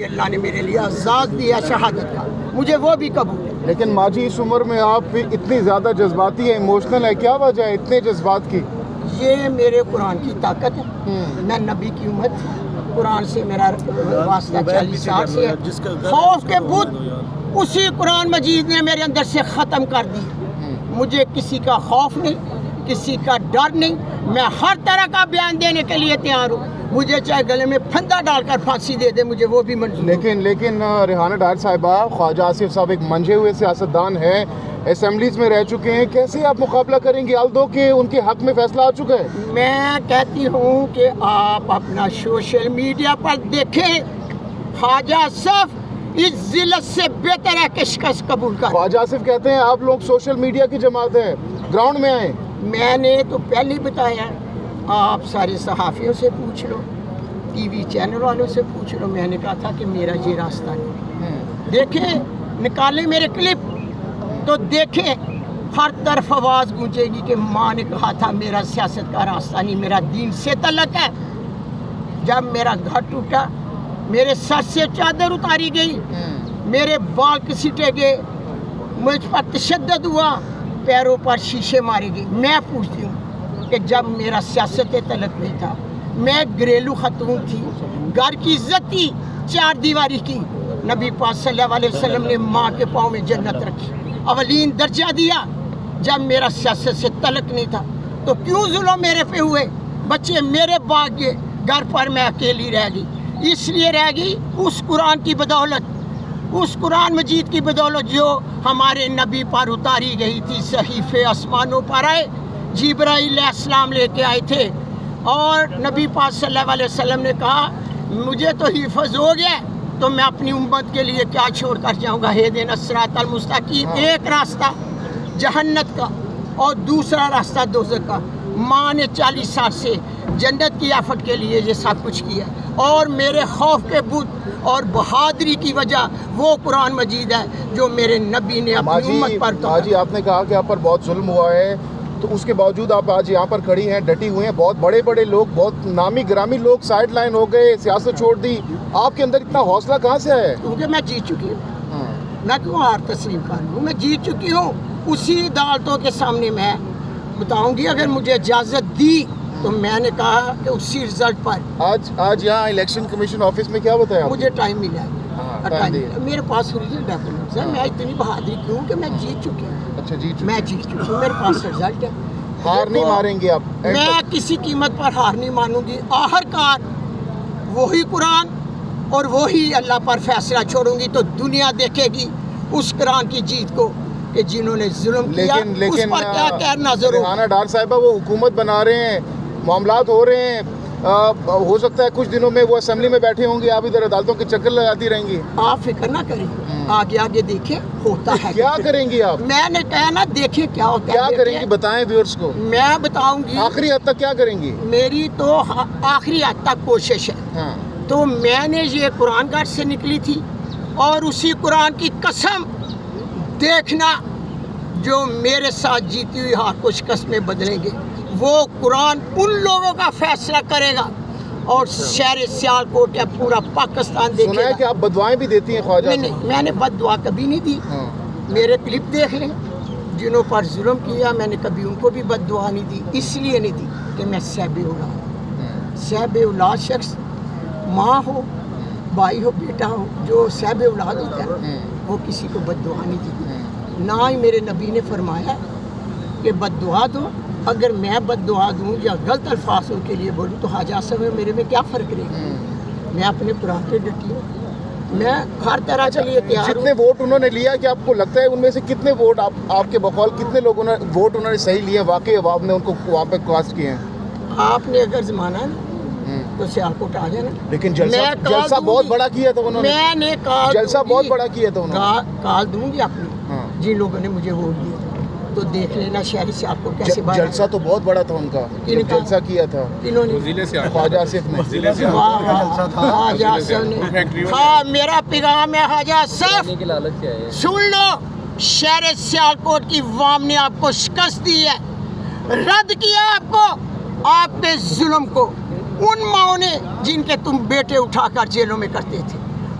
اللہ نے میرے لیے اعزاز دیا شہادت کا، مجھے وہ بھی قبول ہے۔ لیکن ماجی اس عمر میں آپ اتنی زیادہ جذباتی ہیں، ایموشنل ہے، کیا وجہ ہے اتنے جذبات کی؟ یہ میرے قرآن کی طاقت ہے، میں نبی کی امت، قرآن سے میرا واسطہ 40 سال سے ہے۔ خوف کے بت اسی قرآن مجید نے میرے اندر سے ختم کر دی۔ مجھے کسی کا خوف نہیں، کسی کا ڈر نہیں، میں ہر طرح کا بیان دینے کے لیے تیار ہوں۔ مجھے چاہے گلے میں پھندا ڈال کر پھانسی دے دے، مجھے وہ بھی منظور ہے۔ لیکن ریحانہ ڈار صاحبہ، خواجہ آصف صاحب ایک منجھے ہوئے سیاستدان ہیں، اسمبلیز میں رہ چکے ہیں، کیسے آپ مقابلہ کریں گے الدو کہ ان کے حق میں فیصلہ آ چکا ہے؟ میں کہتی ہوں کہ آپ اپنا سوشل میڈیا پر دیکھیں، خواجہ آصف اس ذلت سے بہتر ہے کہ شکست قبول کر۔ خواجہ آصف کہتے ہیں آپ لوگ سوشل میڈیا کی جماعت ہیں، گراؤنڈ میں آئیں۔ میں نے تو پہلے ہی بتایا، آپ سارے صحافیوں سے پوچھ لو، ٹی وی چینل والوں سے پوچھ لو، میں نے کہا تھا کہ میرا یہ راستہ نہیں۔ دیکھیں، نکالیں میرے کلپ تو دیکھیں، ہر طرف آواز گونجے گی کہ ماں نے کہا تھا میرا سیاست کا راستہ نہیں، میرا دین سے تعلق ہے۔ جب میرا گھر ٹوٹا، میرے سر سے چادر اتاری گئی، میرے بال کسیٹے گئے، مجھ پر تشدد ہوا، پیروں پر شیشے مارے گئے۔ میں پوچھتی ہوں کہ جب میرا سیاست تعلق نہیں تھا، میں گھریلو خاتون تھی، گھر کی عزت تھی، چار دیواری کی، نبی پاک صلی اللہ علیہ وسلم نے ماں کے پاؤں میں جنت رکھی، اولین درجہ دیا۔ جب میرا سیاست سے تعلق نہیں تھا تو کیوں ظلم میرے پہ ہوئے؟ بچے میرے باغ گئے، گھر پر میں اکیلی رہ گئی۔ اس لیے رہ گئی اس قرآن کی بدولت، اس قرآن مجید کی بدولت جو ہمارے نبی پر اتاری گئی تھی۔ صحیفے آسمانوں پر آئے، جبرائیل علیہ السلام لے کے آئے تھے، اور نبی پاک صلی اللہ علیہ وسلم نے کہا مجھے تو حفظ ہو گیا تو میں اپنی امت کے لیے کیا چھوڑ کر جاؤں گا؟ اہدنا الصراط المستقیم، ایک راستہ جہنت کا اور دوسرا راستہ دوزخ کا۔ ماں نے 40 سال سے جنت کی آفت کے لیے یہ سب کچھ کیا، اور میرے خوف کے بت اور بہادری کی وجہ وہ قرآن مجید ہے جو میرے نبی نے اپنی امت پر اتارا۔ جی آپ نے کہا کہ آپ پر بہت ظلم ہوا ہے، تو اس کے باوجود آپ آج یہاں پر کھڑی ہیں، ڈٹی ہوئی ہیں۔ بہت بڑے بڑے لوگ، بہت نامی گرامی لوگ سائڈ لائن ہو گئے، سیاست چھوڑ دی، آپ کے اندر اتنا حوصلہ کہاں سے ہے؟ کیونکہ میں جیت چکی ہوں، میں کیوں ہار تسلیم کروں؟ میں جیت چکی ہوں۔ اسی عدالتوں کے سامنے میں بتاؤں گی، اگر مجھے اجازت دی تو میں نے کہا کہ اسی رزلٹ پر آج یہاں الیکشن کمیشن آفس میں کیا بتایا؟ مجھے ٹائم ملا ہے، میرے پاس اوریجنل ڈاکومنٹس ہیں۔ میں اتنی بہادری کیوں کہ میں جیت چکی ہوں۔ اچھا جی، میں جیت چکی ہوں، میرے پاس رزلٹ ہے۔ ہار نہیں ماریں گے آپ؟ میں کسی قیمت پر ہار نہیں مانوں گی۔ آخرکار وہی قرآن اور وہی اللہ پر فیصلہ چھوڑوں گی تو دنیا دیکھے گی اس قرآن کی جیت کو کہ جنہوں نے ظلم کیا اس پر کیا کہہ نظر ہو۔ ریحانہ ڈار صاحبہ وہ حکومت بنا رہے ہیں، معاملات ہو رہے ہیں، ہو سکتا ہے کچھ دنوں میں وہ اسمبلی میں بیٹھے ہوں گے، آپ ادھر عدالتوں کے چکر لگاتی رہیں گی۔ آپ فکر نہ کریں، آگے آگے دیکھیں ہوتا ہے کیا کریں گی آپ؟ میں نے کہا نا، دیکھیں کیا ہوتا ہے۔ کیا کریں گی بتائیں ویورز کو۔ میں بتاؤں گی آخری حد تک کیا کریں گی؟ میری تو آخری حد تک کوشش ہے۔ تو میں نے یہ قرآن گھر سے نکلی تھی، اور اسی قرآن کی قسم دیکھنا جو میرے ساتھ جیتی ہوئی ہار کو شکست میں بدلیں گے، وہ قرآن ان لوگوں کا فیصلہ کرے گا، اور شہر سیالکوٹ یا پورا پاکستان دیکھے سنا ہے کہ آپ بدوائیں بھی دیتی ہیں خواجہ؟ نہیں، میں نے بد دعا کبھی نہیں دی۔ میرے کلپ دیکھ لیں، جنہوں پر ظلم کیا میں نے کبھی ان کو بھی بد دعا نہیں دی۔ اس لیے نہیں دی کہ میں صاحب اولاد، صاحب اولاد شخص ماں ہو، بھائی ہو، بیٹا ہو، جو صاحب اولاد ہوتا ہے وہ کسی کو بد دعا نہیں دی۔ نہ ہی میرے نبی نے فرمایا کہ بد دعا دو۔ اگر میں بد دعا دوں یا غلط الفاظ کے لیے بولوں تو خواجہ آصف میں میرے میں کیا فرق رہے گا؟ میں اپنے قرآن پہ ڈٹی ہوں، میں ہر طرح کے لیے تیار ہوں۔ جتنے ووٹ انہوں نے لیا، کہ آپ کو لگتا ہے ان میں سے کتنے ووٹ آپ کے بقول کتنے لوگوں نے ووٹ انہوں نے صحیح لیے، واقعی عوام نے ان کو وہاں پہ کاسٹ کیے ہیں؟ آپ نے اگر زمانہ ہے تو سیالکوٹ آ جانا۔ لیکن جلسہ بہت بڑا کیا تھا انہوں نے، میں نے جلسہ بہت بڑا کیا تھا انہوں نے۔ کال دوں گی اپنی جن لوگوں نے مجھے ووٹ دیا تو دیکھ لینا شہری سیالکوٹ کیسے باہر۔ جلسہ تو بہت بڑا تھا ان کا، جلسہ کیا تھا انہوں نے خواجہ آصف نے۔ خواجہ آصف نے، ہاں میرا پیغام ہے خواجہ آصف، سن لو، شہر سیالکوٹ کی عوام نے آپ کو شکست دی ہے، رد کیا آپ کو، آپ کے ظلم کو۔ ان ماؤں نے جن کے تم بیٹے اٹھا کر جیلوں میں کرتے تھے،